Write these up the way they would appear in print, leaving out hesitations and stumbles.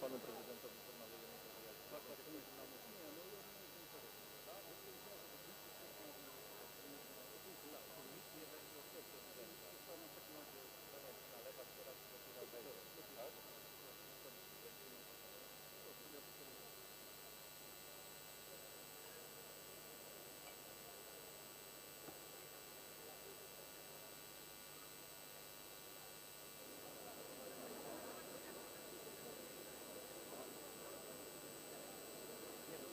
panu prezydentowi formalnie tak, tak, to jest nam nic nie będzie od prezydenta. Nie,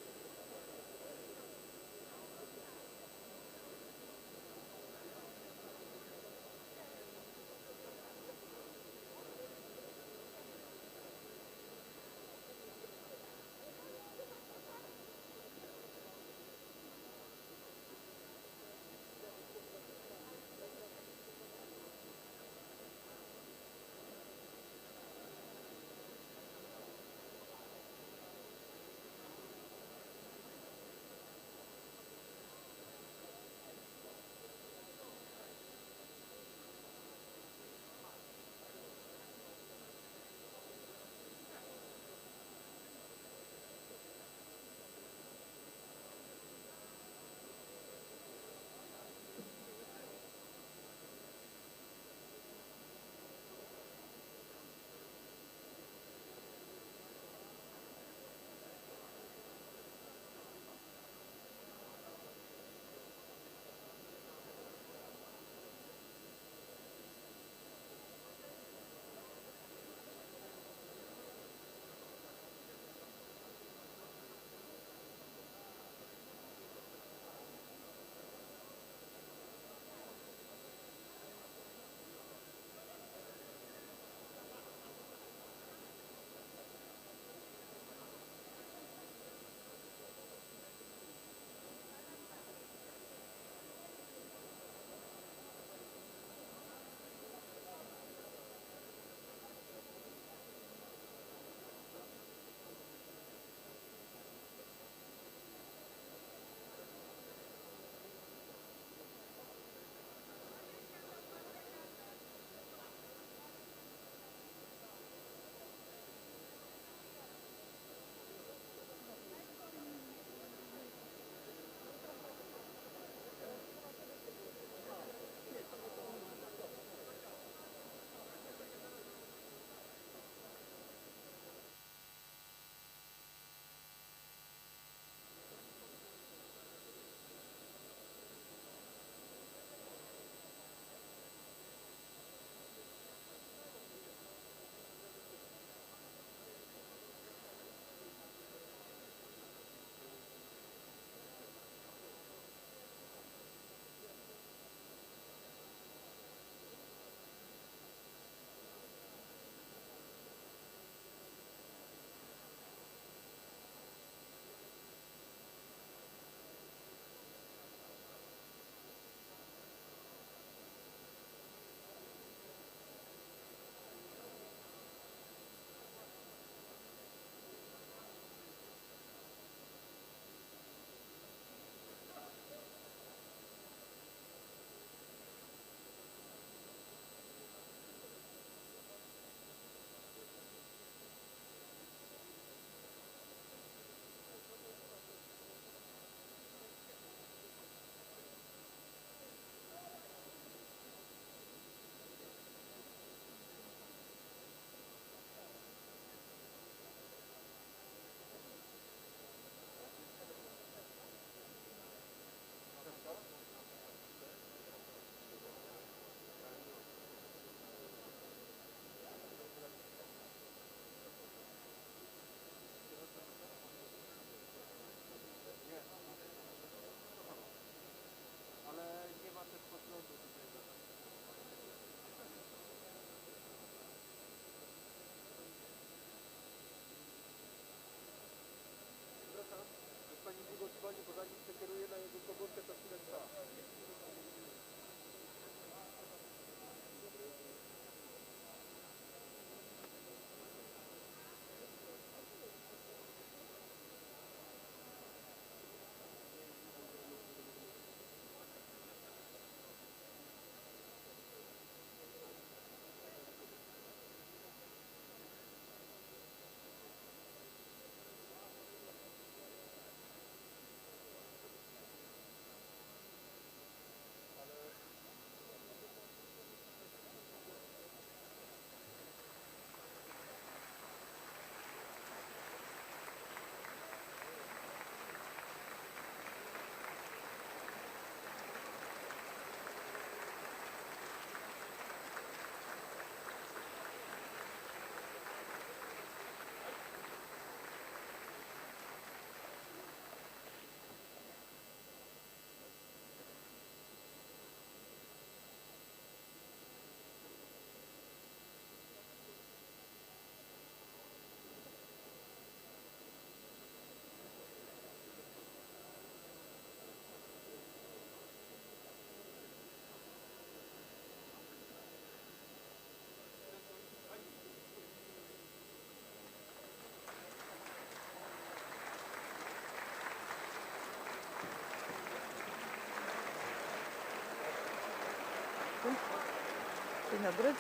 Dzień dobry.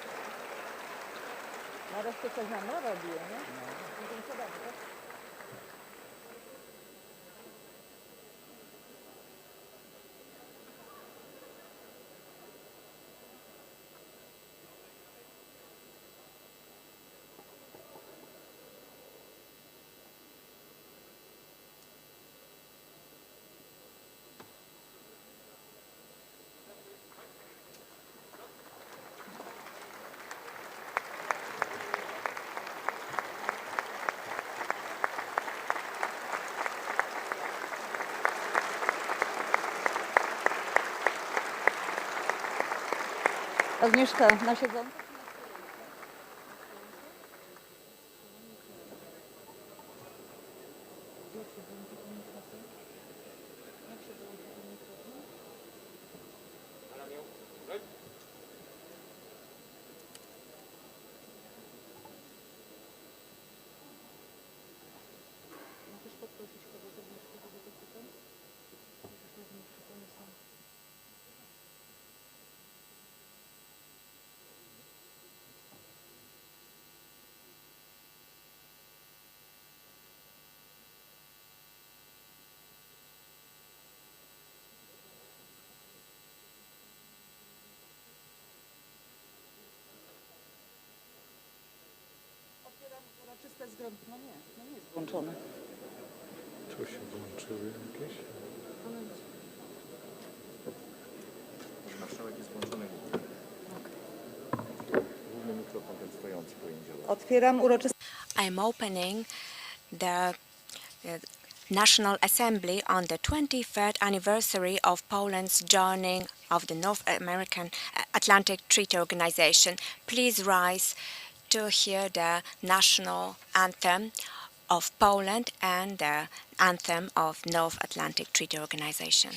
Nareszcie coś nam robi, nie? Dziękuję bardzo. Agnieszka, na siedzonce? Możesz poprosić kogoś od Agnieszki, żeby to pytał? Otwieram uroczyste zgromadzenie. No nie jest włączone. Tu się włączyły jakieś? Marszałek jest włączony. Główny mikrofon ten stojący powinien działać. Otwieram uroczyste. I'm opening the National Assembly on the 23rd anniversary of Poland's joining of the North American Atlantic Treaty Organization. Please rise to hear the national anthem of Poland and the anthem of North Atlantic Treaty Organization.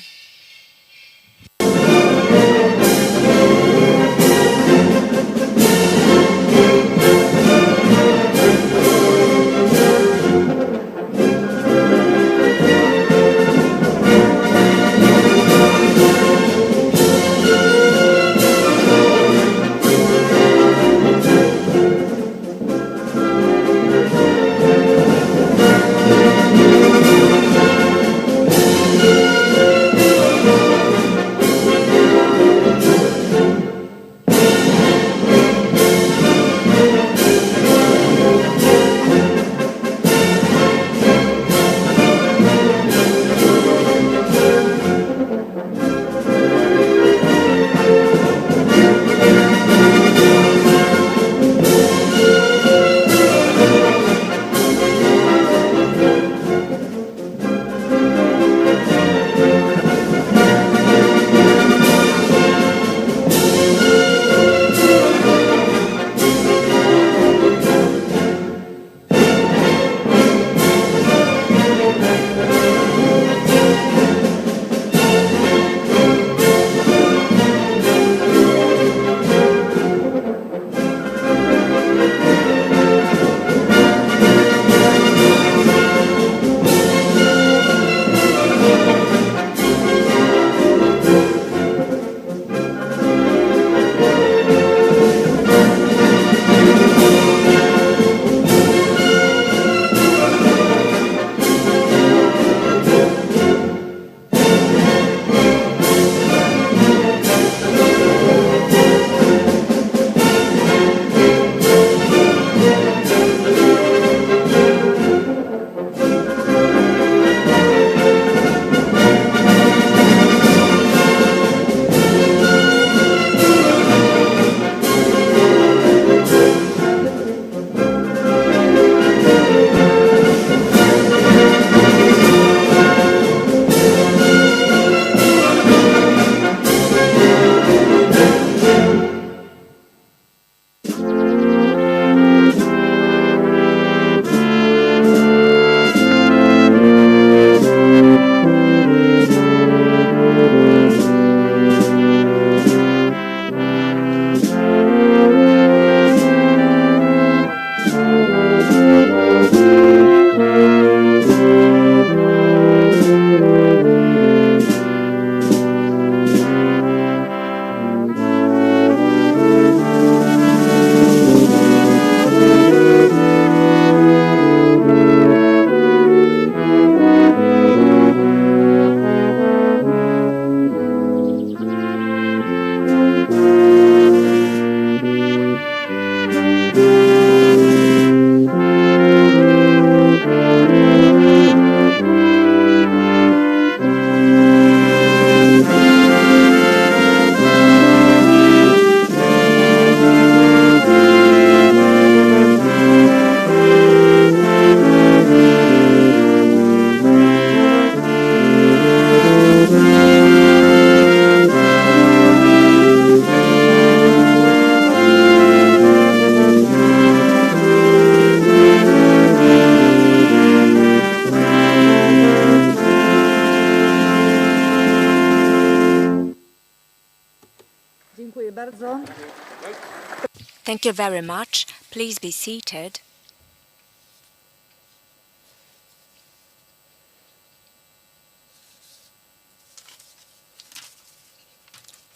Thank you very much. Please be seated.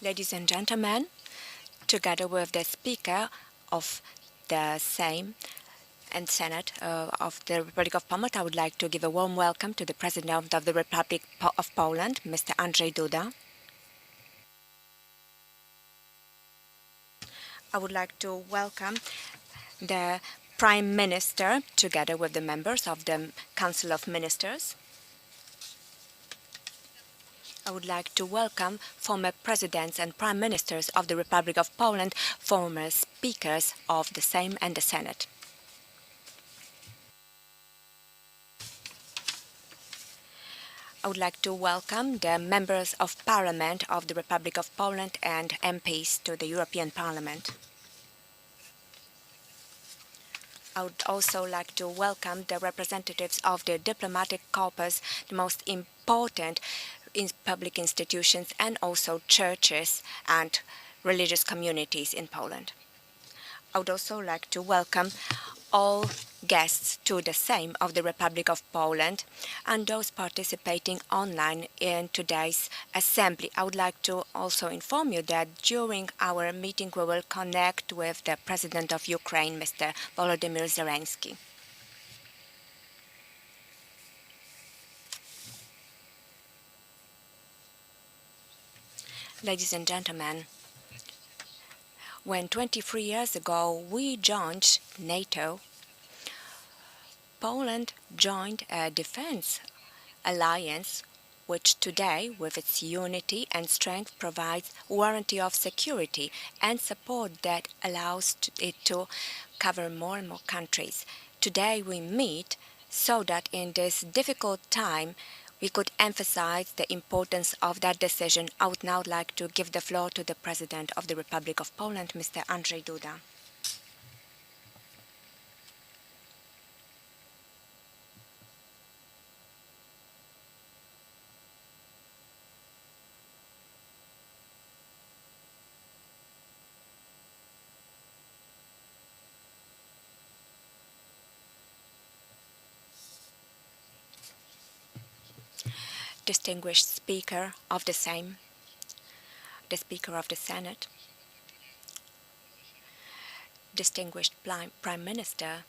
Ladies and gentlemen, together with the Speaker of the Sejm and Senate of the Republic of Poland, I would like to give a warm welcome to the President of the Republic of Poland, Mr. Andrzej Duda. I would like to welcome the Prime Minister together with the members of the Council of Ministers. I would like to welcome former presidents and prime ministers of the Republic of Poland, former speakers of the Sejm and the Senate. I would like to welcome the members of Parliament of the Republic of Poland and MPs to the European Parliament. I would also like to welcome the representatives of the diplomatic corpus, the most important public institutions and also churches and religious communities in Poland. I would also like to welcome all guests to the Sejm of the Republic of Poland and those participating online in today's assembly. I would like to also inform you that during our meeting we will connect with the President of Ukraine, Mr. Volodymyr Zelensky. Ladies and gentlemen, when 23 years ago we joined NATO, Poland joined a defense alliance which today, with its unity and strength, provides warranty of security and support that allows it to cover more and more countries. Today we meet so that in this difficult time we could emphasize the importance of that decision. I would now like to give the floor to the President of the Republic of Poland, Mr. Andrzej Duda. Distinguished Speaker of the Sejm, the Speaker of the Senate, distinguished Prime Minister,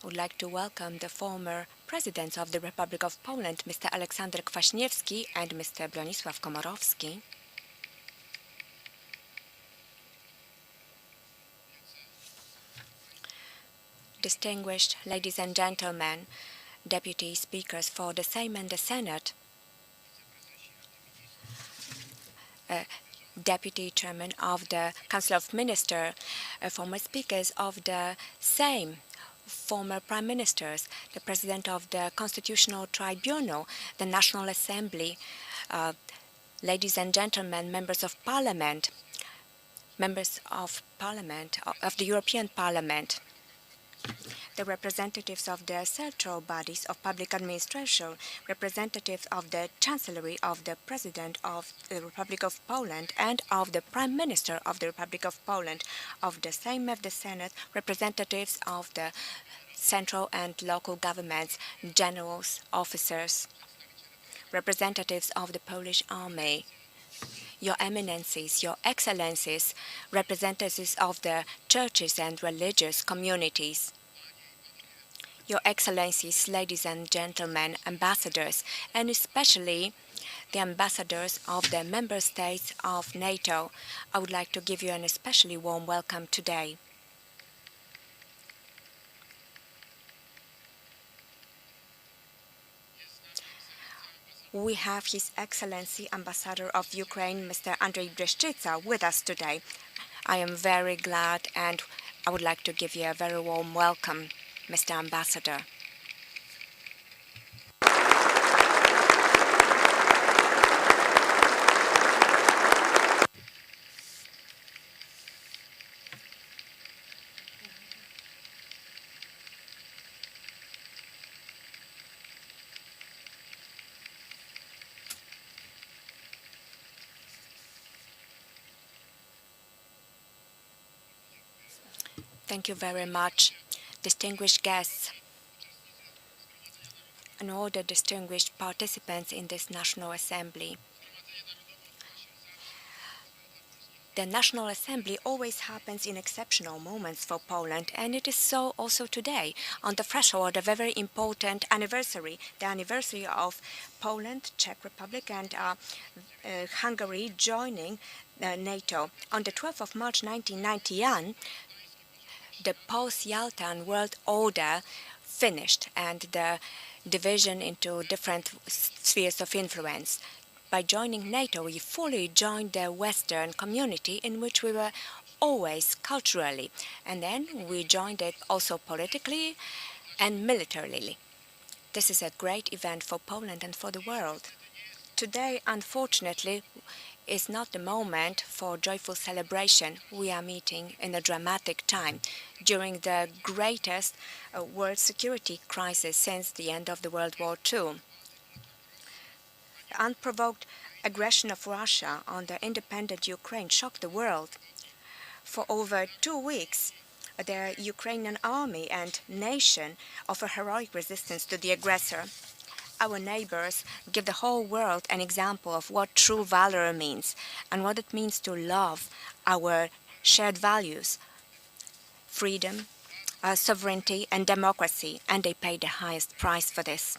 I would like to welcome the former Presidents of the Republic of Poland, Mr. Aleksander Kwaśniewski and Mr. Bronisław Komorowski. Distinguished ladies and gentlemen, Deputy Speakers for the Sejm and the Senate, Deputy Chairman of the Council of Ministers, former Speakers of the Sejm, former Prime Ministers, the President of the Constitutional Tribunal, the National Assembly, ladies and gentlemen, members of Parliament, of the European Parliament, the representatives of the central bodies of public administration, representatives of the Chancellery of the President of the Republic of Poland and of the Prime Minister of the Republic of Poland, of the Sejm of the Senate, representatives of the central and local governments, generals, officers, representatives of the Polish Army, Your Eminencies, Your Excellencies, representatives of the churches and religious communities, Your Excellencies, ladies and gentlemen, ambassadors, and especially the ambassadors of the member states of NATO, I would like to give you an especially warm welcome today. We have His Excellency Ambassador of Ukraine, Mr. Andrzej Breszczyca, with us today. I am very glad and I would like to give you a very warm welcome, Mr. Ambassador. Thank you very much, distinguished guests, and all the distinguished participants in this National Assembly. The National Assembly always happens in exceptional moments for Poland, and it is so also today, on the threshold of a very important anniversary, the anniversary of Poland, Czech Republic, and Hungary joining NATO. On the 12th of March 1991, the post-Yaltan world order finished, and the division into different spheres of influence. By joining NATO, we fully joined the Western community in which we were always culturally, and then we joined it also politically and militarily. This is a great event for Poland and for the world. Today, unfortunately, is not the moment for joyful celebration. We are meeting in a dramatic time during the greatest world security crisis since the end of the World War II. The unprovoked aggression of Russia on the independent Ukraine shocked the world. For over 2 weeks, the Ukrainian army and nation offer heroic resistance to the aggressor. Our neighbors give the whole world an example of what true valor means and what it means to love our shared values, freedom, sovereignty and democracy, and they pay the highest price for this.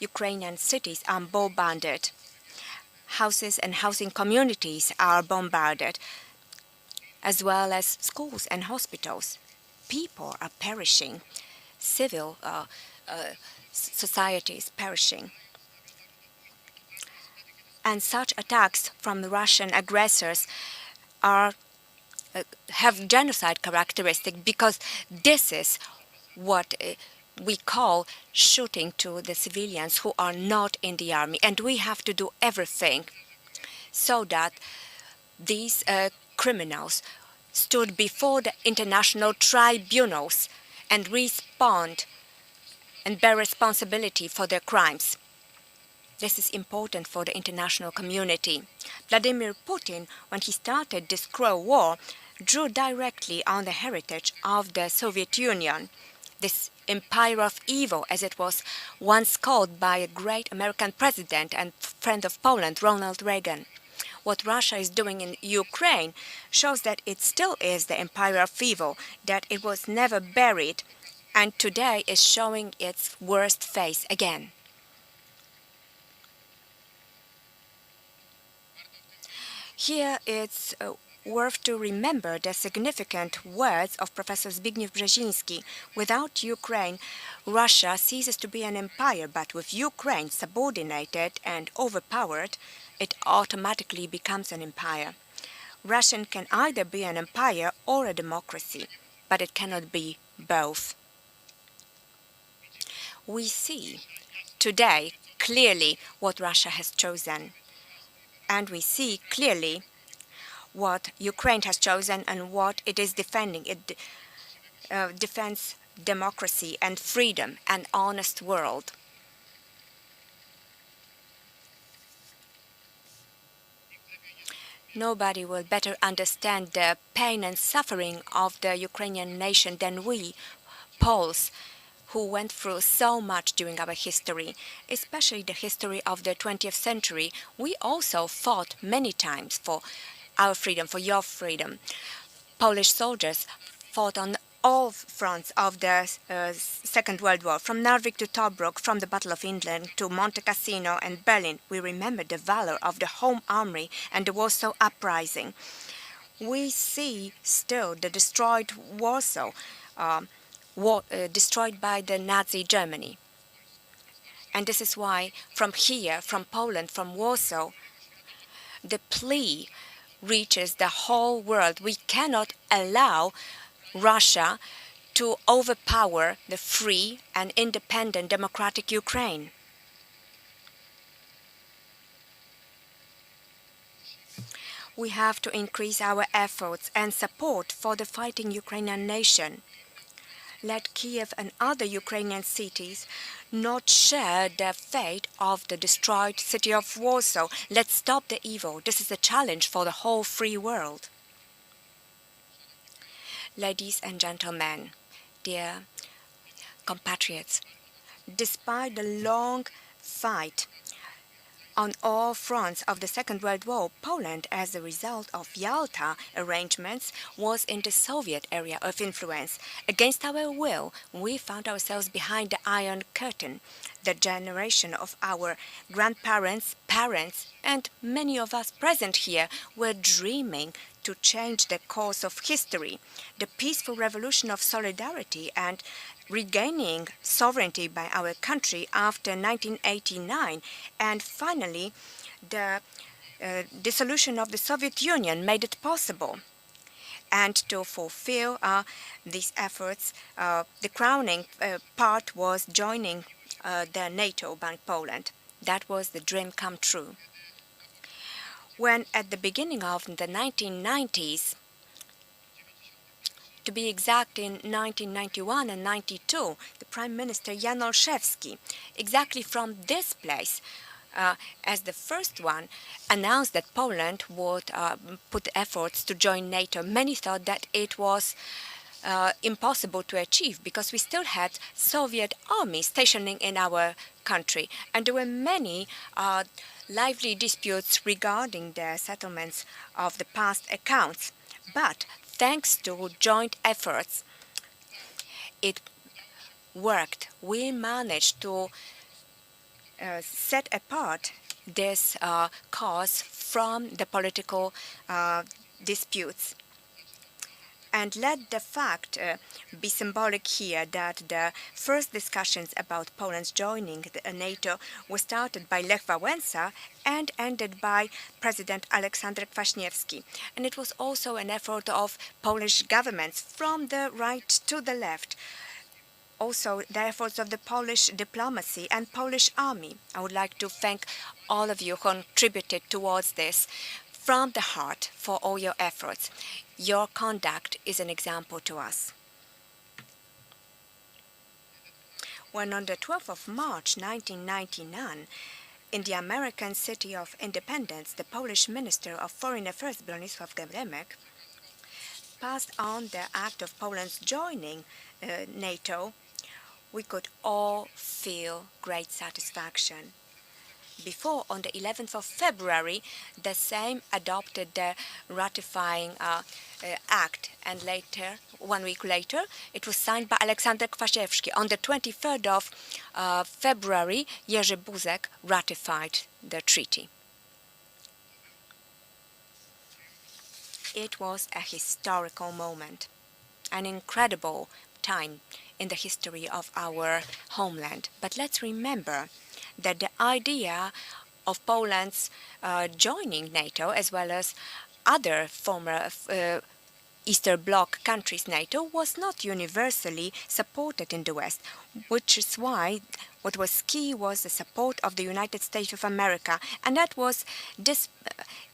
Ukrainian cities are bombarded. Houses and housing communities are bombarded, as well as schools and hospitals. People are perishing. Civil society is perishing. And such attacks from the Russian aggressors have genocide characteristic, because this is what we call shooting to the civilians who are not in the army. And we have to do everything so that these criminals stood before the international tribunals and respond and bear responsibility for their crimes. This is important for the international community. Vladimir Putin, when he started this cruel war, drew directly on the heritage of the Soviet Union, this empire of evil, as it was once called by a great American president and friend of Poland, Ronald Reagan. What Russia is doing in Ukraine shows that it still is the empire of evil, that it was never buried, and today is showing its worst face again. Here it's worth to remember the significant words of Professor Zbigniew Brzezinski. Without Ukraine, Russia ceases to be an empire, but with Ukraine subordinated and overpowered, it automatically becomes an empire. Russia can either be an empire or a democracy, but it cannot be both. We see today clearly what Russia has chosen, and we see clearly what Ukraine has chosen and what it is defending. It defends democracy and freedom, an honest world. Nobody will better understand the pain and suffering of the Ukrainian nation than we, Poles, who went through so much during our history, especially the history of the 20th century. We also fought many times for our freedom, for your freedom. Polish soldiers fought on all fronts of the Second World War, from Narvik to Tobruk, from the Battle of England to Monte Cassino and Berlin. We remember the valor of the Home Army and the Warsaw Uprising. We see still the destroyed Warsaw, destroyed by the Nazi Germany. And this is why from here, from Poland, from Warsaw, the plea reaches the whole world. We cannot allow Russia to overpower the free and independent democratic Ukraine. We have to increase our efforts and support for the fighting Ukrainian nation. Let Kiev and other Ukrainian cities not share the fate of the destroyed city of Warsaw. Let's stop the evil. This is a challenge for the whole free world. Ladies and gentlemen, dear compatriots, despite the long fight on all fronts of the Second World War, Poland, as a result of Yalta arrangements, was in the Soviet area of influence. Against our will, we found ourselves behind the Iron Curtain. The generation of our grandparents, parents, and many of us present here were dreaming to change the course of history. The peaceful revolution of solidarity and regaining sovereignty by our country after 1989, and finally the dissolution of the Soviet Union made it possible. And to fulfill these efforts, the crowning part was joining the NATO by Poland. That was the dream come true. When at the beginning of the 1990s, to be exact, in 1991 and 92, the Prime Minister Jan Olszewski, exactly from this place, as the first one, announced that Poland would put efforts to join NATO. Many thought that it was impossible to achieve because we still had Soviet army stationing in our country, and there were many lively disputes regarding the settlements of the past accounts. But thanks to joint efforts, it worked. We managed to set apart this cause from the political disputes. And let the fact be symbolic here that the first discussions about Poland's joining NATO were started by Lech Wałęsa and ended by President Aleksander Kwaśniewski. And it was also an effort of Polish governments from the right to the left. Also the efforts of the Polish diplomacy and Polish army. I would like to thank all of you who contributed towards this from the heart for all your efforts. Your conduct is an example to us. When on the 12th of March 1999, in the American city of Independence, the Polish Minister of Foreign Affairs, Bronisław Geremek, passed on the act of Poland's joining NATO, we could all feel great satisfaction. Before, on the 11th of February, the Sejm adopted the ratifying act, and later, 1 week later, it was signed by Aleksander Kwaśniewski. On the 23rd of February, Jerzy Buzek ratified the treaty. It was a historical moment, an incredible time in the history of our homeland. But let's remember that the idea of Poland's joining NATO, as well as other former Eastern Bloc countries' NATO, was not universally supported in the West, which is why what was key was the support of the United States of America, and that was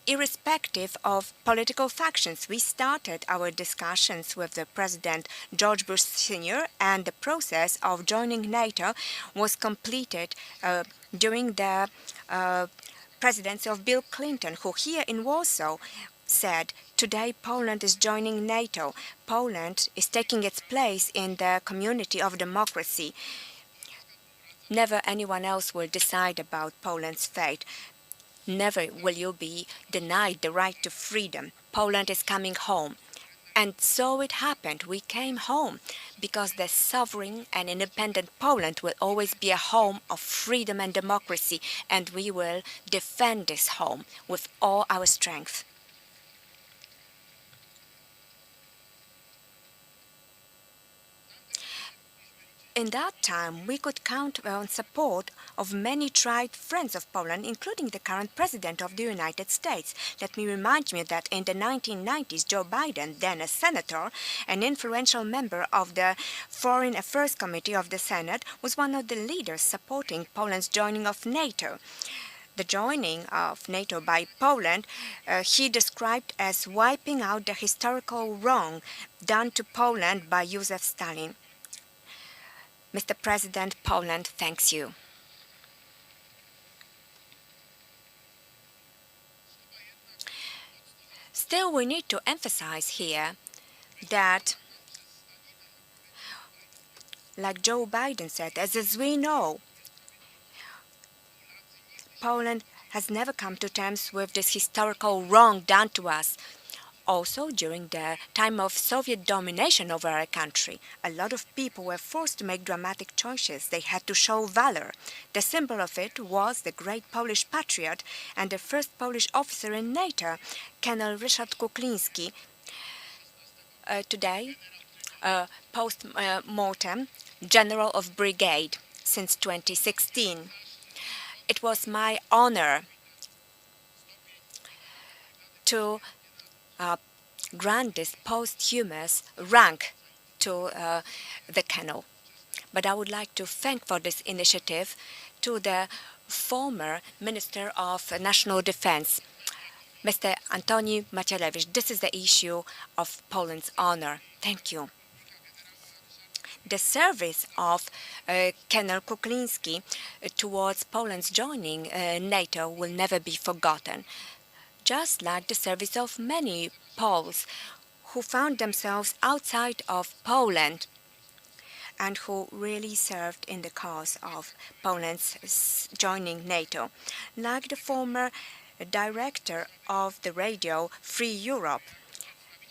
irrespective of political factions. We started our discussions with the President George Bush Sr., and the process of joining NATO was completed during the presidency of Bill Clinton, who here in Warsaw said, "Today Poland is joining NATO. Poland is taking its place in the community of democracy. Never anyone else will decide about Poland's fate. Never will you be denied the right to freedom. Poland is coming home." And so it happened. We came home because the sovereign and independent Poland will always be a home of freedom and democracy, and we will defend this home with all our strength. In that time, we could count on support of many tried friends of Poland, including the current President of the United States. Let me remind you that in the 1990s, Joe Biden, then a senator, an influential member of the Foreign Affairs Committee of the Senate, was one of the leaders supporting Poland's joining of NATO. The joining of NATO by Poland, he described as wiping out the historical wrong done to Poland by Józef Stalin. Mr. President, Poland thanks you. Still, we need to emphasize here that like Joe Biden said, as we know, Poland has never come to terms with this historical wrong done to us. Also, during the time of Soviet domination over our country, a lot of people were forced to make dramatic choices. They had to show valor. The symbol of it was the great Polish patriot and the first Polish officer in NATO, Colonel Ryszard Kuklinski. Today, post-mortem, General of Brigade since 2016. It was my honor to grant this posthumous rank to the Colonel. But I would like to thank for this initiative to the former Minister of National Defense, Mr. Antoni Macierewicz. This is the issue of Poland's honor. Thank you. The service of Colonel Kuklinski towards Poland's joining NATO will never be forgotten, just like the service of many Poles who found themselves outside of Poland and who really served in the cause of Poland's joining NATO, like the former director of the radio Free Europe,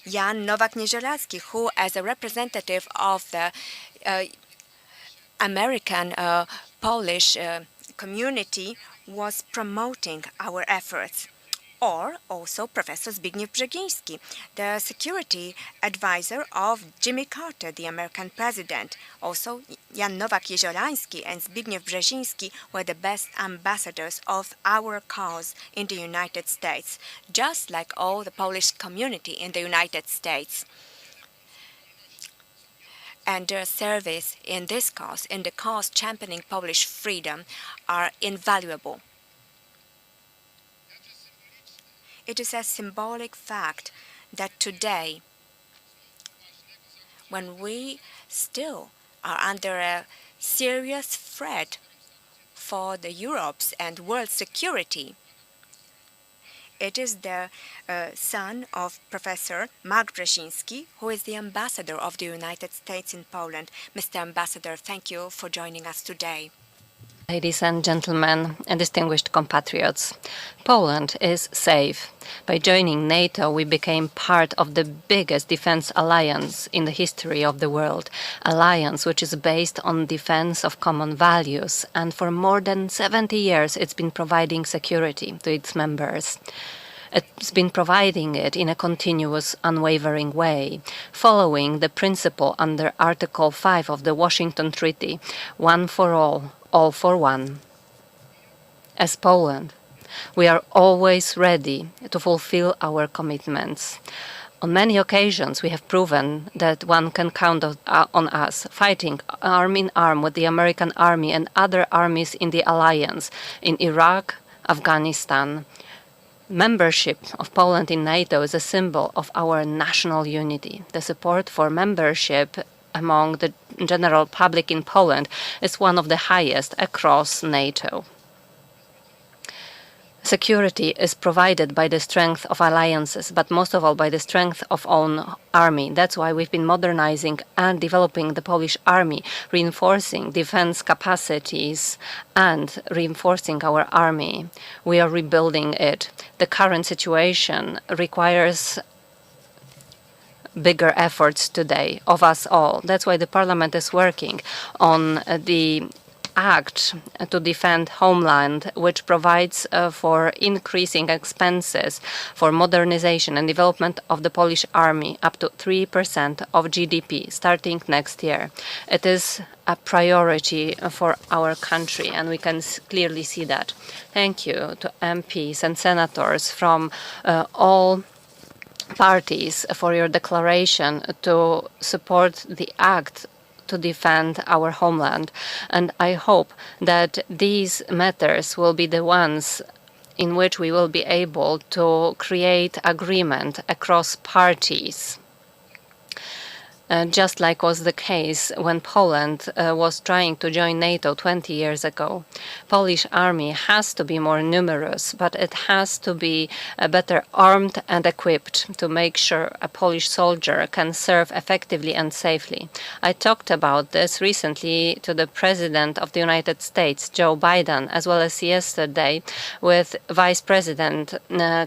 Jan Nowak-Niedzielacki, who, as a representative of the American Polish community, was promoting our efforts. Or also Professor Zbigniew Brzeziński, the security advisor of Jimmy Carter, the American president. Also, Jan Nowak-Jeziolański and Zbigniew Brzeziński were the best ambassadors of our cause in the United States, just like all the Polish community in the United States. And their service in this cause, in the cause championing Polish freedom, are invaluable. It is a symbolic fact that today, when we still are under a serious threat for the Europe's and world security, it is the son of Professor Mark Brzeziński, who is the ambassador of the United States in Poland. Mr. Ambassador, thank you for joining us today. Ladies and gentlemen and distinguished compatriots, Poland is safe. By joining NATO, we became part of the biggest defense alliance in the history of the world, alliance which is based on defense of common values, and for more than 70 years it's been providing security to its members. It's been providing it in a continuous, unwavering way, following the principle under Article 5 of the Washington Treaty, one for all for one. As Poland, we are always ready to fulfill our commitments. On many occasions, we have proven that one can count on us, fighting arm in arm with the American army and other armies in the alliance in Iraq, Afghanistan. Membership of Poland in NATO is a symbol of our national unity. The support for membership among the general public in Poland is one of the highest across NATO. Security is provided by the strength of alliances, but most of all by the strength of own army. That's why we've been modernizing and developing the Polish army, reinforcing defense capacities and reinforcing our army. We are rebuilding it. The current situation requires bigger efforts today of us all. That's why the Parliament is working on the Act to defend homeland, which provides for increasing expenses for modernization and development of the Polish army up to 3% of GDP starting next year. It is a priority for our country, and we can clearly see that. Thank you to MPs and senators from all parties for your declaration to support the act to defend our homeland. And I hope that these matters will be the ones in which we will be able to create agreement across parties. just like was the case when Poland was trying to join NATO 20 years ago. Polish army has to be more numerous, but it has to be better armed and equipped to make sure a Polish soldier can serve effectively and safely. I talked about this recently to the President of the United States, Joe Biden, as well as yesterday with Vice President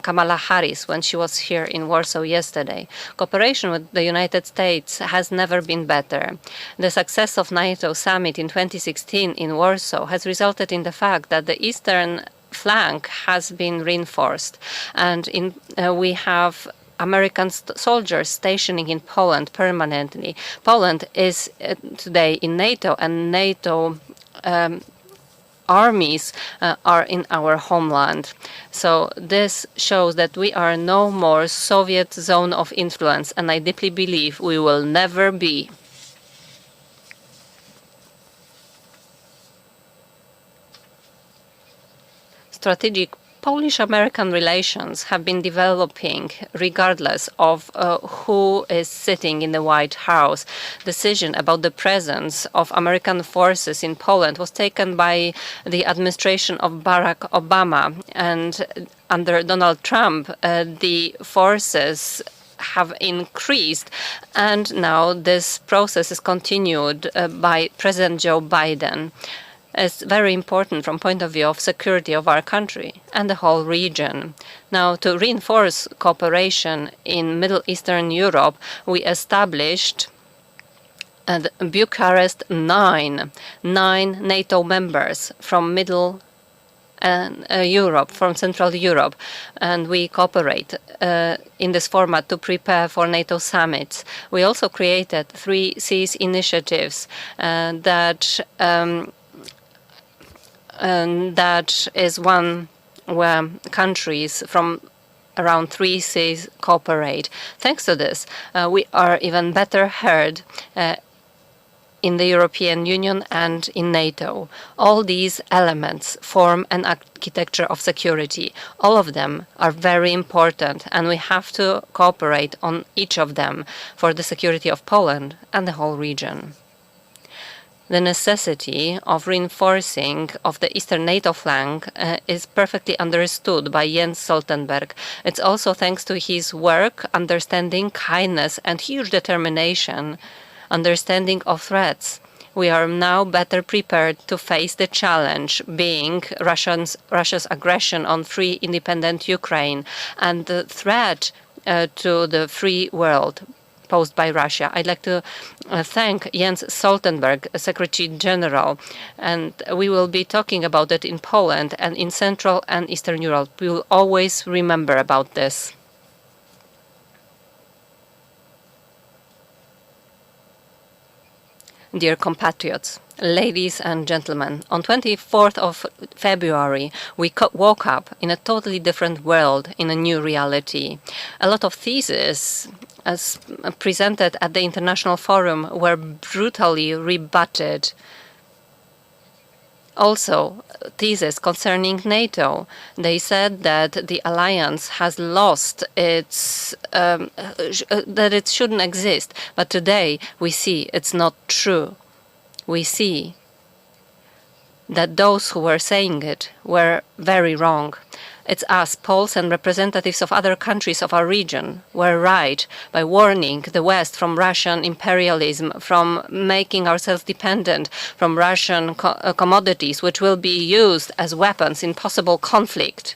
Kamala Harris when she was here in Warsaw yesterday. Cooperation with the United States has never been better. The success of NATO summit in 2016 in Warsaw has resulted in the fact that the eastern flank has been reinforced, and we have American soldiers stationing in Poland permanently. Poland is today in NATO, and NATO armies are in our homeland. So this shows that we are no more Soviet zone of influence, and I deeply believe we will never be. Strategic Polish-American relations have been developing regardless of who is sitting in the White House. Decision about the presence of American forces in Poland was taken by the administration of Barack Obama, and under Donald Trump, the forces have increased, and now this process is continued by President Joe Biden. Is very important from point of view of security of our country and the whole region. Now, to reinforce cooperation in Middle Eastern Europe, we established Bucharest 9 NATO members from Middle Europe, from Central Europe, and we cooperate in this format to prepare for NATO summits. We also created 3 Seas initiatives that is one where countries from around 3 seas cooperate. Thanks to this, we are even better heard in the European Union and in NATO. All these elements form an architecture of security. All of them are very important, and we have to cooperate on each of them for the security of Poland and the whole region. The necessity of reinforcing of the eastern NATO flank is perfectly understood by Jens Stoltenberg. It's also thanks to his work, understanding, kindness, and huge determination, understanding of threats. We are now better prepared to face the challenge being Russia's aggression on free, independent Ukraine and the threat to the free world posed by Russia. I'd like to thank Jens Stoltenberg, Secretary General, and we will be talking about it in Poland and in Central and Eastern Europe. We will always remember about this. Dear compatriots, ladies and gentlemen, on 24th of February, we woke up in a totally different world, in a new reality. A lot of theses as presented at the International Forum were brutally rebutted. Also, theses concerning NATO. They said that the alliance has lost its, that it shouldn't exist. But today we see it's not true. We see that those who were saying it were very wrong. It's us, Poles and representatives of other countries of our region, were right by warning the West from Russian imperialism, from making ourselves dependent from Russian commodities, which will be used as weapons in possible conflict.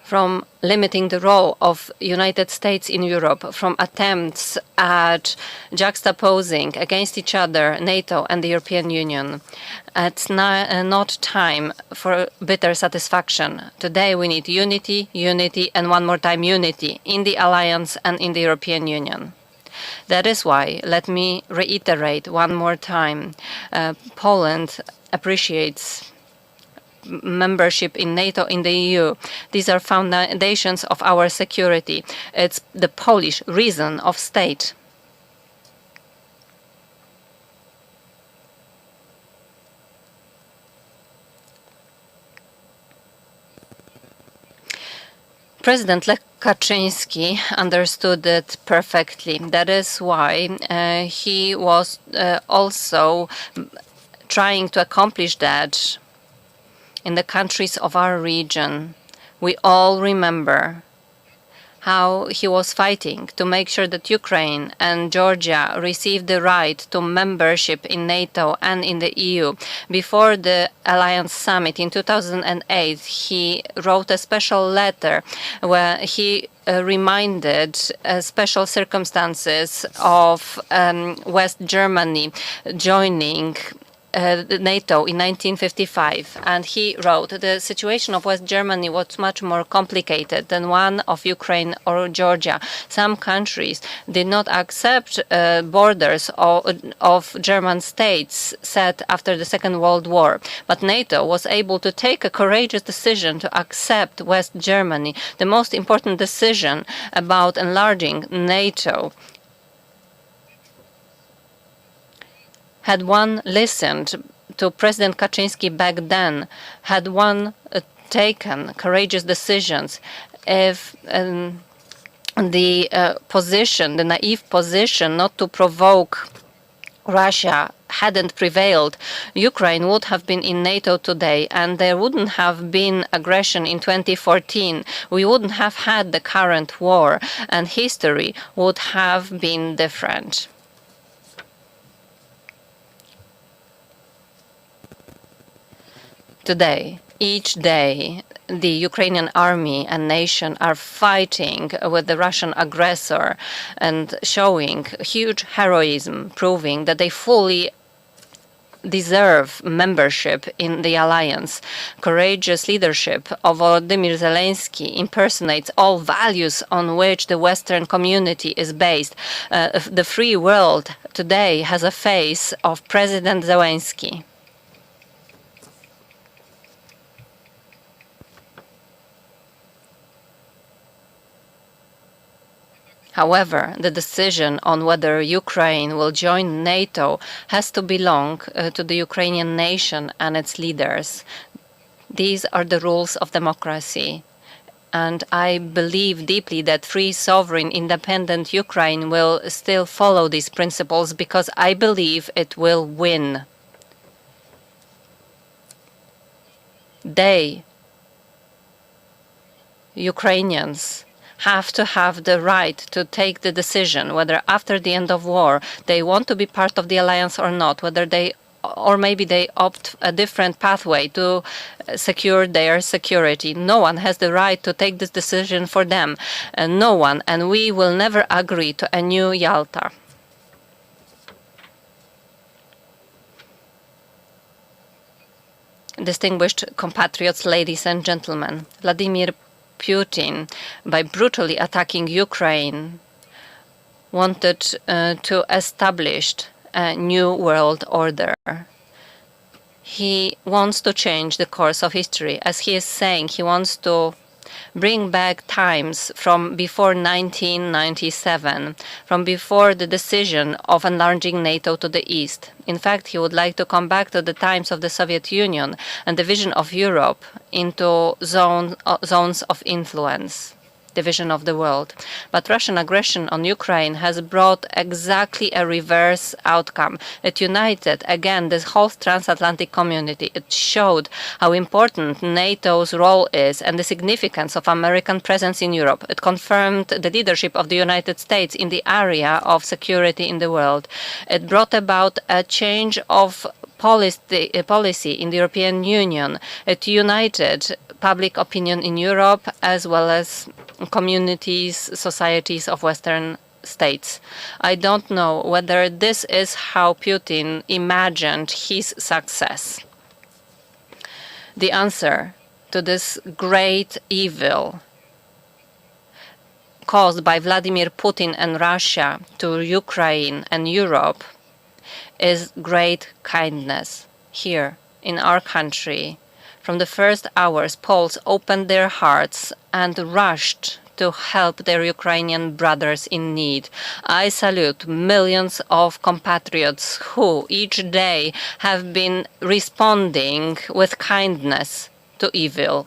From limiting the role of the United States in Europe, from attempts at juxtaposing against each other NATO and the European Union. It's not time for bitter satisfaction. Today we need unity, unity, and one more time unity in the alliance and in the European Union. That is why, let me reiterate one more time, Poland appreciates membership in NATO, in the EU. These are foundations of our security. It's the Polish reason of state. President Lech Kaczynski understood it perfectly. That is why he was also trying to accomplish that in the countries of our region. We all remember how he was fighting to make sure that Ukraine and Georgia received the right to membership in NATO and in the EU. Before the Alliance Summit in 2008, he wrote a special letter where he reminded special circumstances of West Germany joining NATO in 1955, and he wrote, "The situation of West Germany was much more complicated than one of Ukraine or Georgia. Some countries did not accept borders of German states set after the Second World War, but NATO was able to take a courageous decision to accept West Germany, the most important decision about enlarging NATO. Had one listened to President Kaczynski back then, had one taken courageous decisions, if the naive position not to provoke Russia hadn't prevailed, Ukraine would have been in NATO today, and there wouldn't have been aggression in 2014. We wouldn't have had the current war, and history would have been different." Today, each day, the Ukrainian army and nation are fighting with the Russian aggressor and showing huge heroism, proving that they fully deserve membership in the alliance. Courageous leadership of Volodymyr Zelensky impersonates all values on which the Western community is based. The free world today has a face of President Zelensky. However, the decision on whether Ukraine will join NATO has to belong to the Ukrainian nation and its leaders. These are the rules of democracy. And I believe deeply that free, sovereign, independent Ukraine will still follow these principles because I believe it will win. They, Ukrainians, have to have the right to take the decision whether after the end of war they want to be part of the alliance or not, or maybe they opt a different pathway to secure their security. No one has the right to take this decision for them. No one, and we will never agree to a new Yalta. Distinguished compatriots, ladies and gentlemen, Vladimir Putin, by brutally attacking Ukraine, wanted to establish a new world order. He wants to change the course of history. As he is saying, he wants to bring back times from before 1997, from before the decision of enlarging NATO to the east. In fact, he would like to come back to the times of the Soviet Union and division of Europe into zones of influence, division of the world. But Russian aggression on Ukraine has brought exactly a reverse outcome. It united again this whole transatlantic community. It showed how important NATO's role is and the significance of American presence in Europe. It confirmed the leadership of the United States in the area of security in the world. It brought about a change of policy in the European Union. It united public opinion in Europe as well as communities, societies of Western states. I don't know whether this is how Putin imagined his success. The answer to this great evil caused by Vladimir Putin and Russia to Ukraine and Europe is great kindness. Here in our country, from the first hours, Poles opened their hearts and rushed to help their Ukrainian brothers in need. I salute millions of compatriots who each day have been responding with kindness to evil.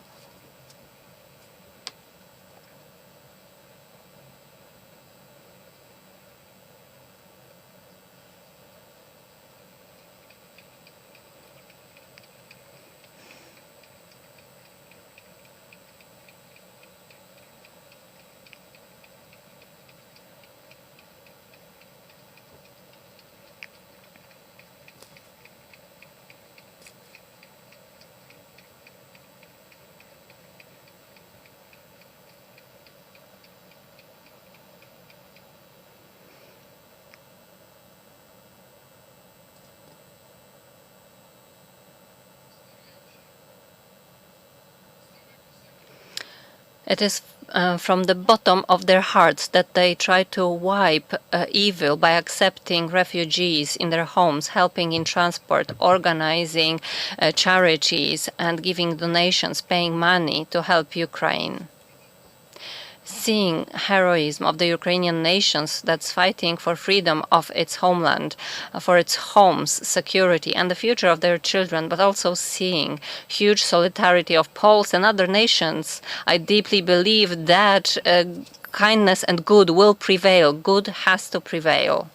It is from the bottom of their hearts that they try to wipe evil by accepting refugees in their homes, helping in transport, organizing charities, and giving donations, paying money to help Ukraine. Seeing heroism of the Ukrainian nations that's fighting for freedom of its homeland, for its homes, security, and the future of their children, but also seeing huge solidarity of Poles and other nations, I deeply believe that kindness and good will prevail. Good has to prevail.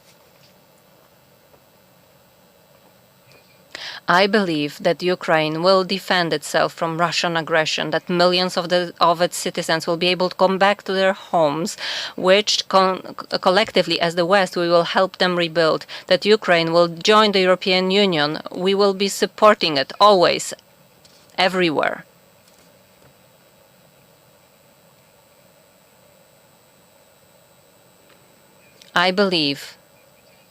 I believe that Ukraine will defend itself from Russian aggression, that millions of its citizens will be able to come back to their homes, which collectively as the West we will help them rebuild, that Ukraine will join the European Union. We will be supporting it always, everywhere. I believe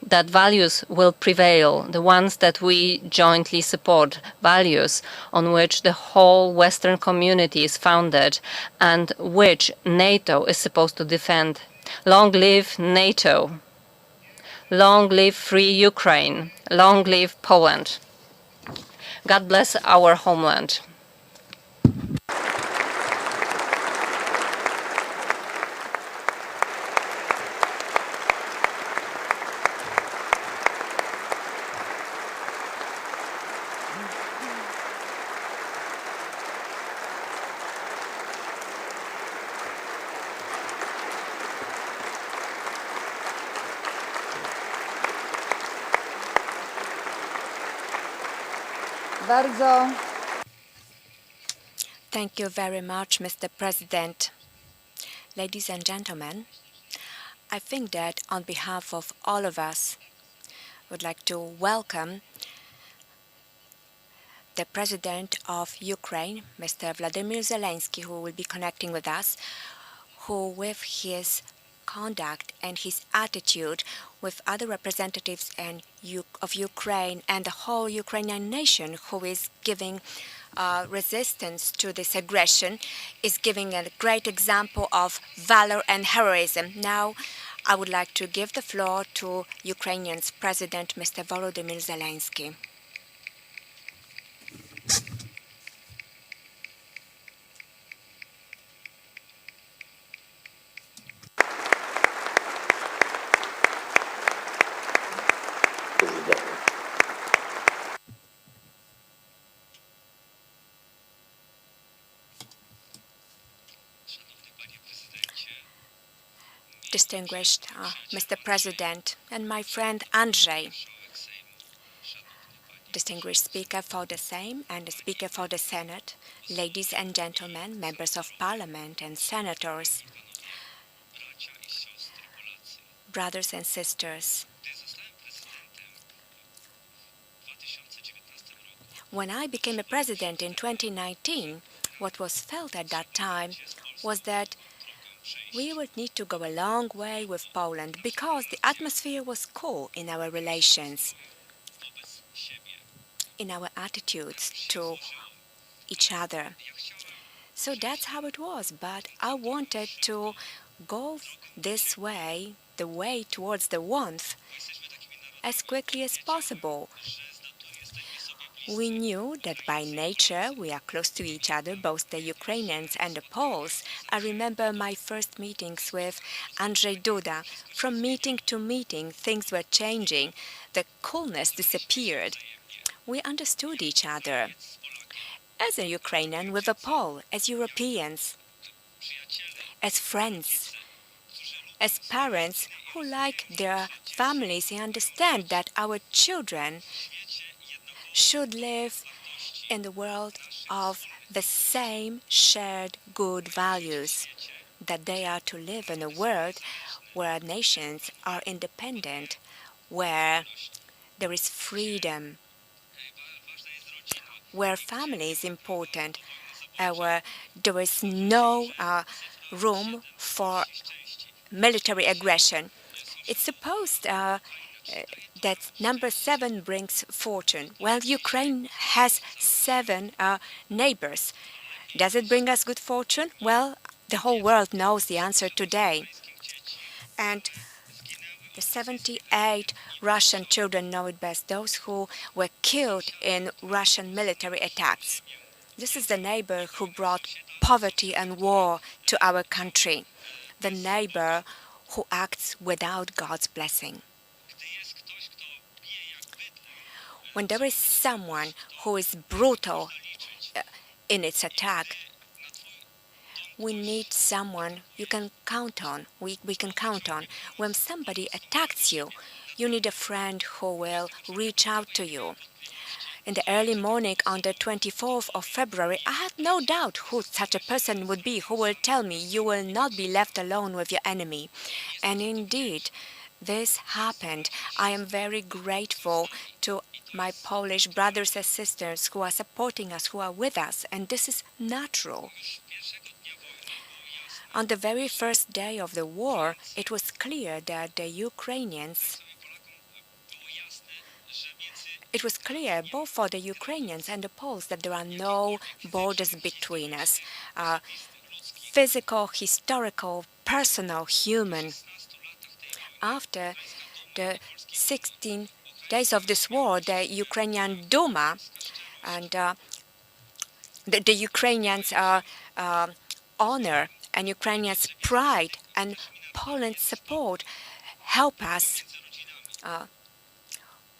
that values will prevail, the ones that we jointly support, values on which the whole Western community is founded and which NATO is supposed to defend. Long live NATO. Long live free Ukraine. Long live Poland. God bless our homeland. Bardzo. Thank you very much, Mr. President. Ladies and gentlemen, I think that on behalf of all of us, I would like to welcome the President of Ukraine, Mr. Vladimir Zelensky, who will be connecting with us, who with his conduct and his attitude with other representatives of Ukraine and the whole Ukrainian nation who is giving resistance to this aggression, is giving a great example of valor and heroism. Now, I would like to give the floor to Ukrainian's President, Mr. Volodymyr Zelensky. Distinguished Mr. President and my friend Andrzej, distinguished Speaker for the Sejm and the Speaker for the Senate, ladies and gentlemen, members of Parliament and senators, brothers and sisters. When I became a president in 2019, what was felt at that time was that we would need to go a long way with Poland because the atmosphere was cool in our relations, in our attitudes to each other. So that's how it was, but I wanted to go this way, the way towards the warmth, as quickly as possible. We knew that by nature we are close to each other, both the Ukrainians and the Poles. I remember my first meetings with Andrzej Duda. From meeting to meeting, things were changing. The coolness disappeared. We understood each other. As a Ukrainian with a Pole, as Europeans, as friends, as parents who like their families and understand that our children should live in the world of the same shared good values, that they are to live in a world where nations are independent, where there is freedom, where family is important, where there is no room for military aggression. It's supposed that number 7 brings fortune. Well, Ukraine has 7 neighbors. Does it bring us good fortune? Well, the whole world knows the answer today. And the 78 Russian children know it best, those who were killed in Russian military attacks. This is the neighbor who brought poverty and war to our country, the neighbor who acts without God's blessing. When there is someone who is brutal in its attack, we need someone you can count on. We can count on. When somebody attacks you, you need a friend who will reach out to you. In the early morning on the 24th of February, I had no doubt who such a person would be who will tell me you will not be left alone with your enemy. And indeed, this happened. I am very grateful to my Polish brothers and sisters who are supporting us, who are with us, and this is natural. On the very first day of the war, it was clear that the Ukrainians It was clear both for the Ukrainians and the Poles that there are no borders between us. Physical, historical, personal, human. After the 16 days of this war, the Ukrainian Duma and the Ukrainians' honor and Ukrainians' pride and Poland's support help us.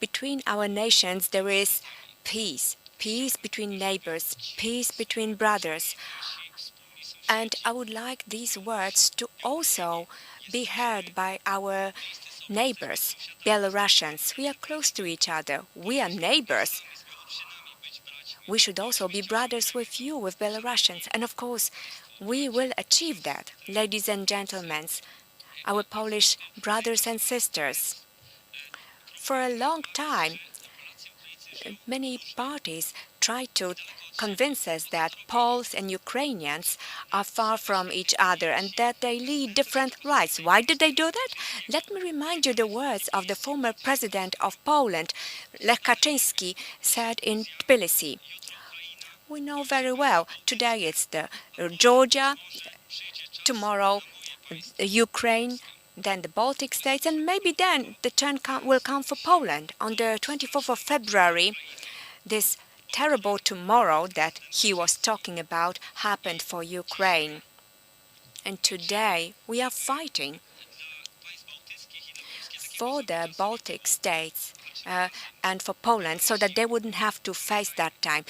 Between our nations, there is peace, peace between neighbors, peace between brothers. And I would like these words to also be heard by our neighbors, Belarusians. We are close to each other. We are neighbors. We should also be brothers with you, with Belarusians. And of course, we will achieve that, ladies and gentlemen, our Polish brothers and sisters. For a long time, many parties tried to convince us that Poles and Ukrainians are far from each other and that they lead different lives. Why did they do that? Let me remind you the words of the former president of Poland, Lech Kaczyński, said in Tbilisi. We know very well, today it's the Georgia, tomorrow Ukraine, then the Baltic states, and maybe then the turn will come for Poland. On the 24th of February, this terrible tomorrow that he was talking about happened for Ukraine. And today we are fighting for the Baltic states and for Poland so that they wouldn't have to face that time.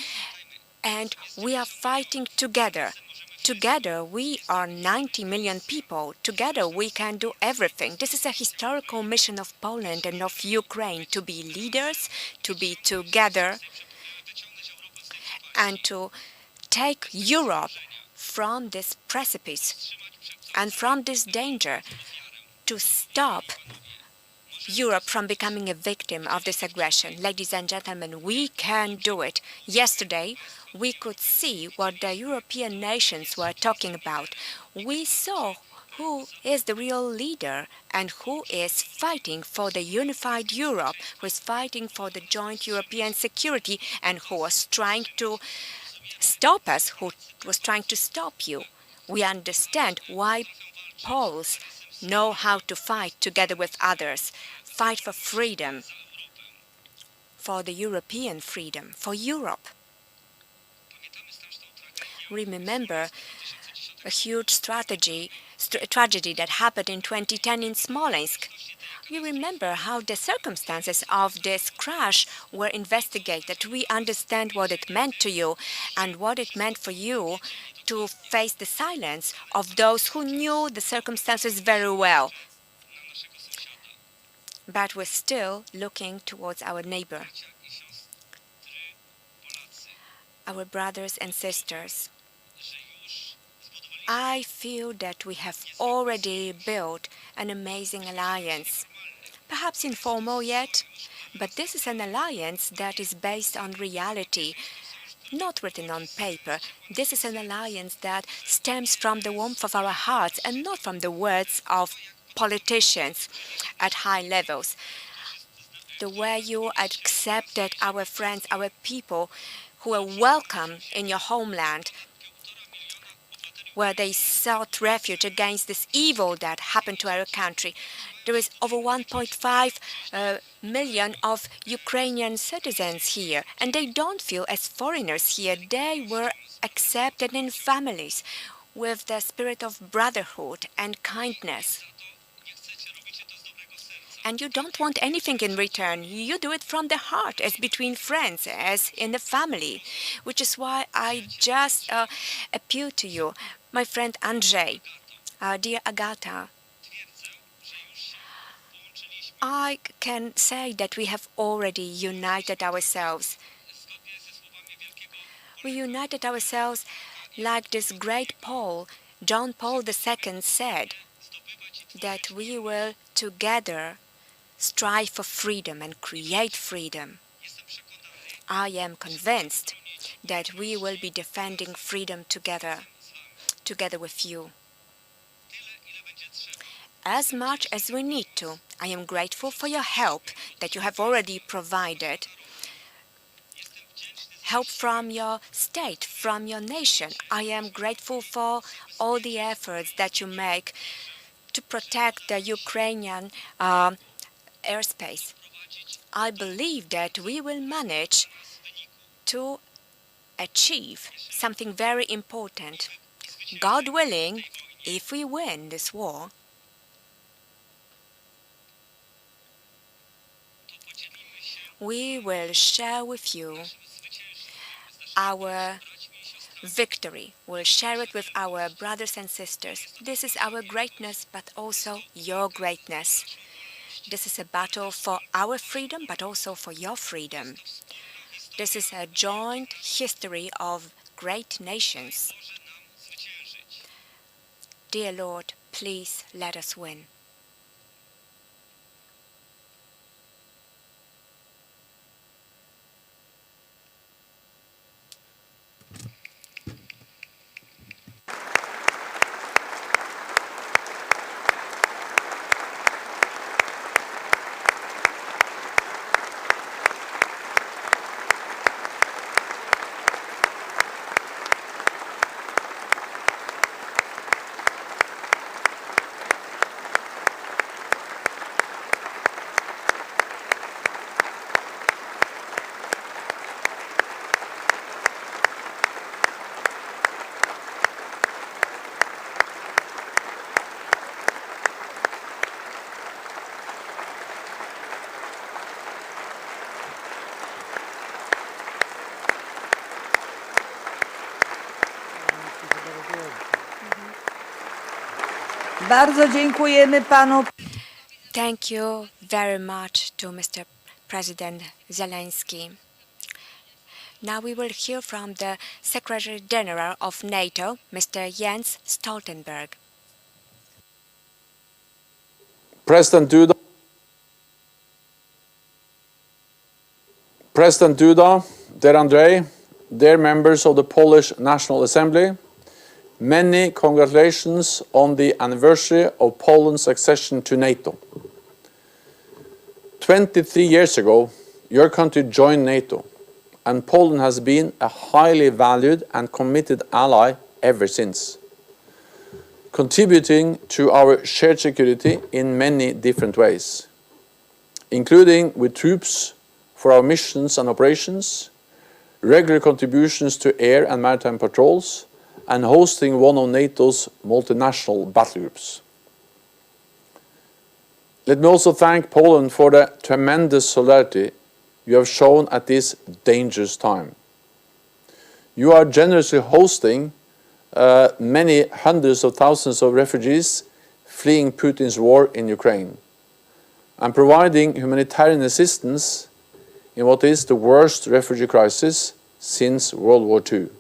And we are fighting together. Together, we are 90 million people. Together, we can do everything. This is a historical mission of Poland and of Ukraine, to be leaders, to be together, and to take Europe from this precipice and from this danger, to stop Europe from becoming a victim of this aggression. Ladies and gentlemen, we can do it. Yesterday, we could see what the European nations were talking about. We saw who is the real leader and who is fighting for the unified Europe, who is fighting for the joint European security, and who was trying to stop us, who was trying to stop you. We understand why Poles know how to fight together with others, fight for freedom, for the European freedom, for Europe. Remember a huge tragedy that happened in 2010 in Smolensk. You remember how the circumstances of this crash were investigated. We understand what it meant to you and what it meant for you to face the silence of those who knew the circumstances very well. But we're still looking towards our neighbor, our brothers and sisters. I feel that we have already built an amazing alliance. Perhaps informal yet, but this is an alliance that is based on reality, not written on paper. This is an alliance that stems from the warmth of our hearts and not from the words of politicians at high levels. The way you accepted our friends, our people who are welcome in your homeland, where they sought refuge against this evil that happened to our country. There is over 1.5 million of Ukrainian citizens here, and they don't feel as foreigners here. They were accepted in families with the spirit of brotherhood and kindness. And you don't want anything in return. You do it from the heart, as between friends, as in the family, which is why I just appeal to you, my friend Andrzej, dear Agata. I can say that we have already united ourselves. We united ourselves like this great Paul, John Paul II, said, that we will together strive for freedom and create freedom. I am convinced that we will be defending freedom together with you. As much as we need to. I am grateful for your help that you have already provided. Help from your state, from your nation. I am grateful for all the efforts that you make to protect the Ukrainian airspace. I believe that we will manage to achieve something very important. God willing, if we win this war, we will share with you our victory. We'll share it with our brothers and sisters. This is our greatness, but also your greatness. This is a battle for our freedom, but also for your freedom. This is a joint history of great nations. Dear Lord, please let us win. Bardzo dziękujemy panu. Thank you very much to Mr. President Zelensky. Now we will hear from the Secretary General of NATO, Mr. Jens Stoltenberg. President Duda, dear Andrzej, dear members of the Polish National Assembly, many congratulations on the anniversary of Poland's accession to NATO. 23 years ago, your country joined NATO, and Poland has been a highly valued and committed ally ever since, contributing to our shared security in many different ways, including with troops for our missions and operations, regular contributions to air and maritime patrols, and hosting one of NATO's multinational battle groups. Let me also thank Poland for the tremendous solidarity you have shown at this dangerous time. You are generously hosting many hundreds of thousands of refugees fleeing Putin's war in Ukraine and providing humanitarian assistance in what is the worst refugee crisis since World War II.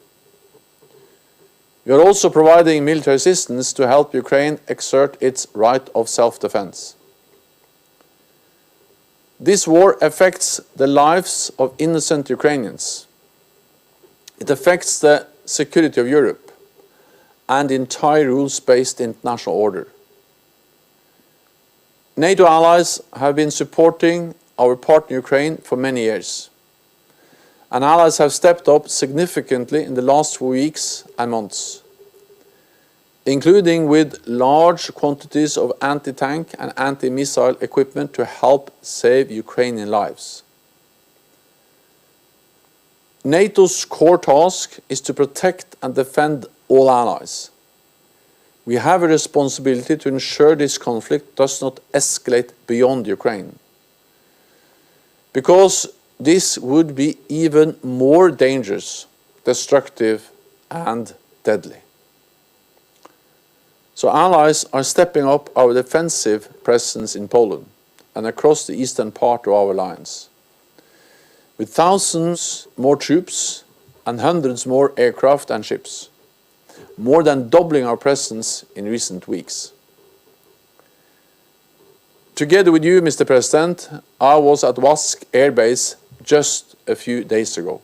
We are also providing military assistance to help Ukraine exert its right of self-defense. This war affects the lives of innocent Ukrainians. It affects the security of Europe and the entire rules-based international order. NATO allies have been supporting our partner Ukraine for many years, and allies have stepped up significantly in the last few weeks and months. including with large quantities of anti-tank and anti-missile equipment to help save Ukrainian lives. NATO's core task is to protect and defend all allies. We have a responsibility to ensure this conflict does not escalate beyond Ukraine, because this would be even more dangerous, destructive and deadly. So allies are stepping up our defensive presence in Poland and across the eastern part of our alliance, with thousands more troops and hundreds more aircraft and ships, more than doubling our presence in recent weeks. Together with you, Mr. President, I was at Wask Air Base just a few days ago,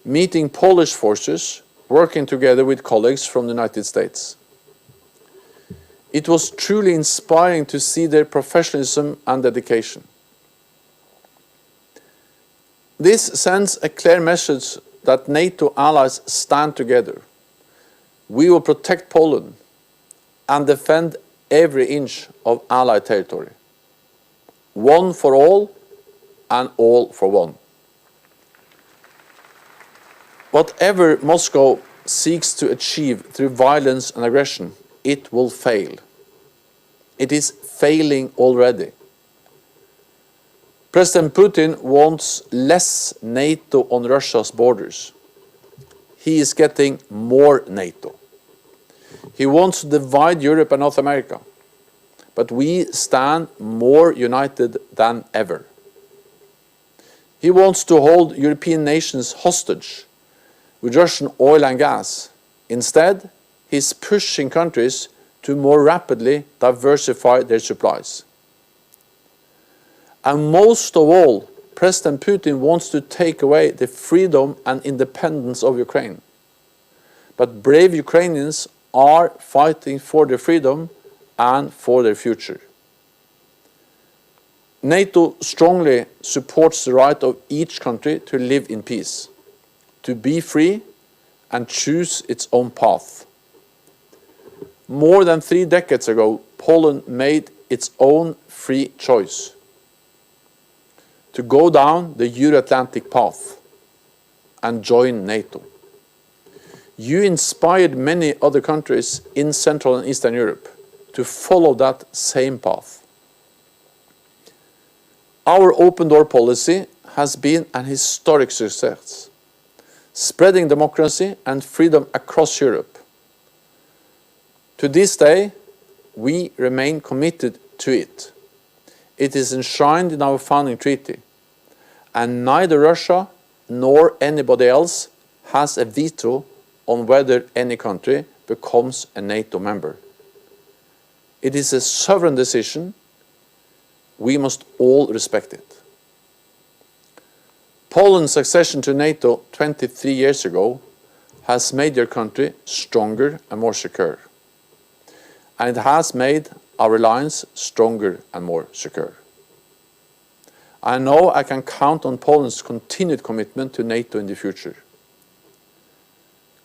meeting Polish forces working together with colleagues from the United States. It was truly inspiring to see their professionalism and dedication. This sends a clear message that NATO allies stand together. We will protect Poland and defend every inch of Allied territory. One for all and all for one. Whatever Moscow seeks to achieve through violence and aggression, it will fail. It is failing already. President Putin wants less NATO on Russia's borders. He is getting more NATO. He wants to divide Europe and North America, but we stand more united than ever. He wants to hold European nations hostage with Russian oil and gas. Instead, he is pushing countries to more rapidly diversify their supplies. And most of all, President Putin wants to take away the freedom and independence of Ukraine. But brave Ukrainians are fighting for their freedom and for their future. NATO strongly supports the right of each country to live in peace, to be free and choose its own path. More than 3 decades ago, Poland made its own free choice to go down the Euro-Atlantic path and join NATO. You inspired many other countries in Central and Eastern Europe to follow that same path. Our open door policy has been an historic success, spreading democracy and freedom across Europe. To this day, we remain committed to it. It is enshrined in our founding treaty, and neither Russia nor anybody else has a veto on whether any country becomes a NATO member. It is a sovereign decision. We must all respect it. Poland's accession to NATO 23 years ago has made your country stronger and more secure. And it has made our alliance stronger and more secure. I know I can count on Poland's continued commitment to NATO in the future.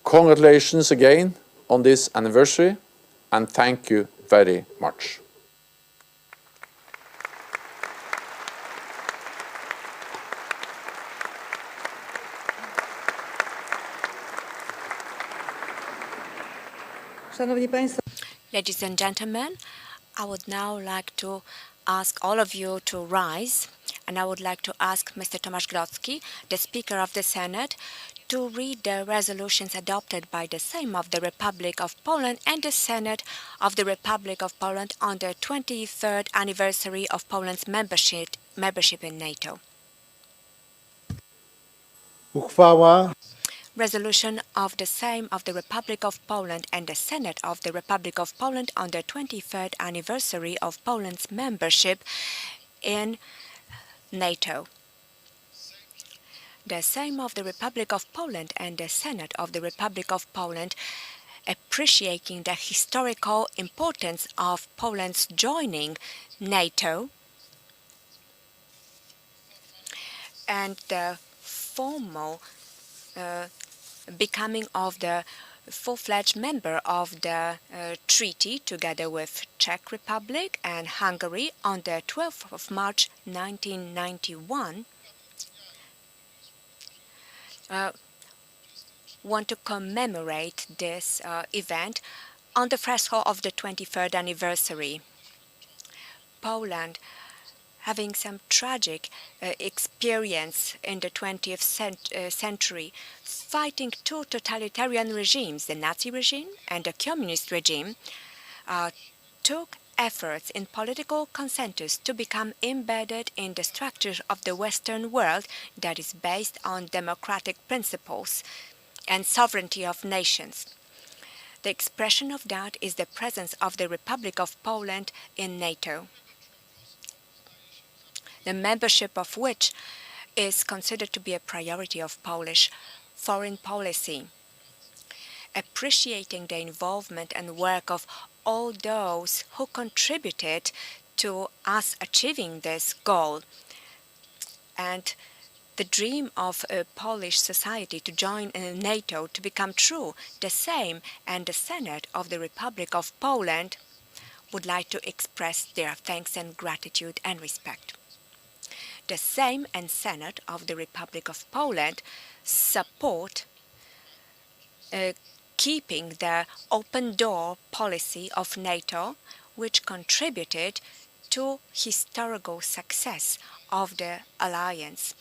Congratulations again on this anniversary, and thank you very much. Szanowni Państwo, Ladies and gentlemen, I would now like to ask all of you to rise, and I would like to ask Mr. Tomasz Grodzki, the Speaker of the Senate, to read the resolutions adopted by the Sejm of the Republic of Poland and the Senate of the Republic of Poland on the 23rd anniversary of Poland's membership in NATO. Uchwała Resolution of the Sejm of the Republic of Poland and the Senate of the Republic of Poland on the 23rd anniversary of Poland's membership in NATO. The Sejm of the Republic of Poland and the Senate of the Republic of Poland, appreciating the historical importance of Poland's joining NATO and the formal becoming of the full-fledged member of the treaty together with Czech Republic and Hungary on the 12th of March 1991, want to commemorate this event on the threshold of the 23rd anniversary. Poland, having some tragic experience in the 20th century, fighting two totalitarian regimes, the Nazi regime and the communist regime, took efforts in political consensus to become embedded in the structure of the Western world that is based on democratic principles and sovereignty of nations. The expression of that is the presence of the Republic of Poland in NATO, the membership of which is considered to be a priority of Polish foreign policy. Appreciating the involvement and work of all those who contributed to us achieving this goal, and the dream of a Polish society to join NATO to become true, the Sejm and the Senate of the Republic of Poland would like to express their thanks and gratitude and respect. The Sejm and Senate of the Republic of Poland support keeping the open door policy of NATO, which contributed to historical success of the alliance,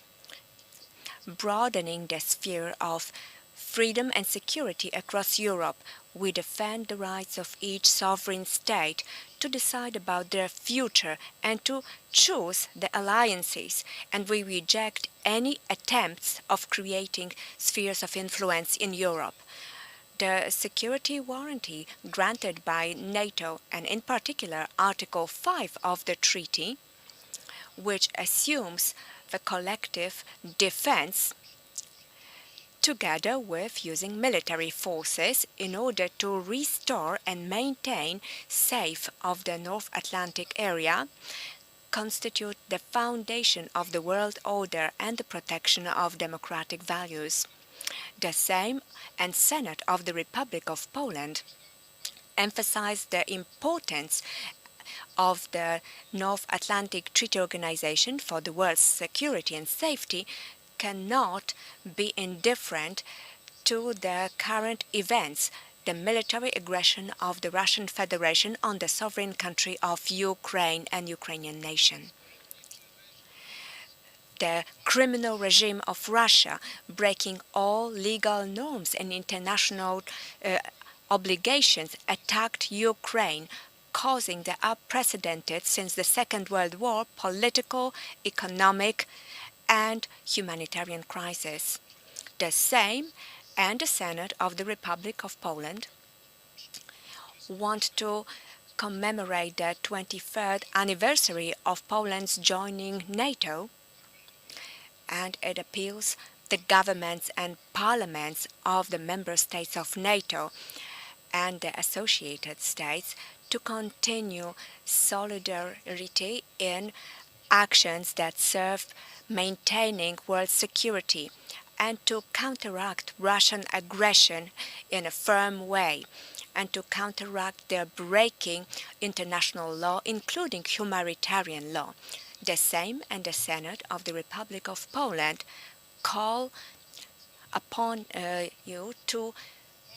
broadening the sphere of freedom and security across Europe. We defend the rights of each sovereign state to decide about their future and to choose the alliances, and we reject any attempts of creating spheres of influence in Europe. The security warranty granted by NATO, and in particular Article 5 of the treaty, which assumes the collective defense together with using military forces in order to restore and maintain safe of the North Atlantic area, constitute the foundation of the world order and the protection of democratic values. The Sejm and Senate of the Republic of Poland emphasize the importance of the North Atlantic Treaty Organization for the world's security and safety, cannot be indifferent to the current events, the military aggression of the Russian Federation on the sovereign country of Ukraine and Ukrainian nation. The criminal regime of Russia, breaking all legal norms and international obligations, attacked Ukraine, causing the unprecedented since the Second World War political, economic, and humanitarian crisis. The Sejm and the Senate of the Republic of Poland want to commemorate the 23rd anniversary of Poland's joining NATO, and it appeals the governments and parliaments of the member states of NATO and the associated states to continue solidarity in actions that serve maintaining world security and to counteract Russian aggression in a firm way and to counteract their breaking international law, including humanitarian law. The Sejm and the Senate of the Republic of Poland call upon you to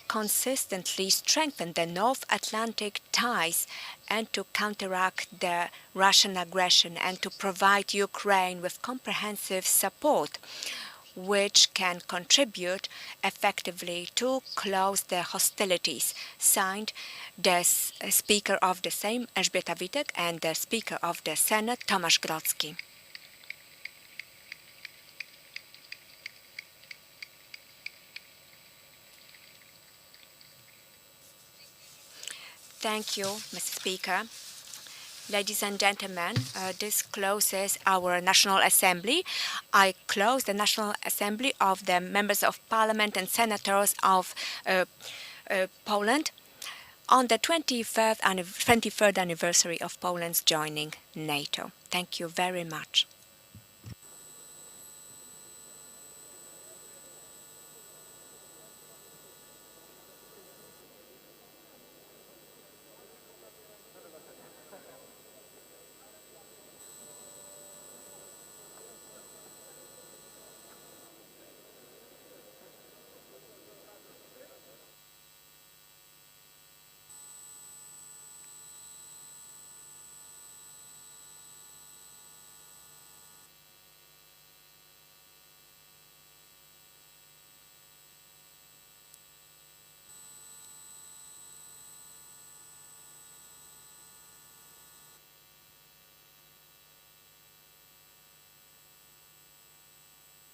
consistently strengthen the North Atlantic ties and to counteract the Russian aggression and to provide Ukraine with comprehensive support, which can contribute effectively to close the hostilities. Signed, the Speaker of the Sejm, Elżbieta Witek, and the Speaker of the Senate, Tomasz Grodzki. Thank you, Mr. Speaker. Ladies and gentlemen, this closes our National Assembly. I close the National Assembly of the Members of Parliament and Senators of Poland on the 23rd anniversary of Poland's joining NATO. Thank you very much.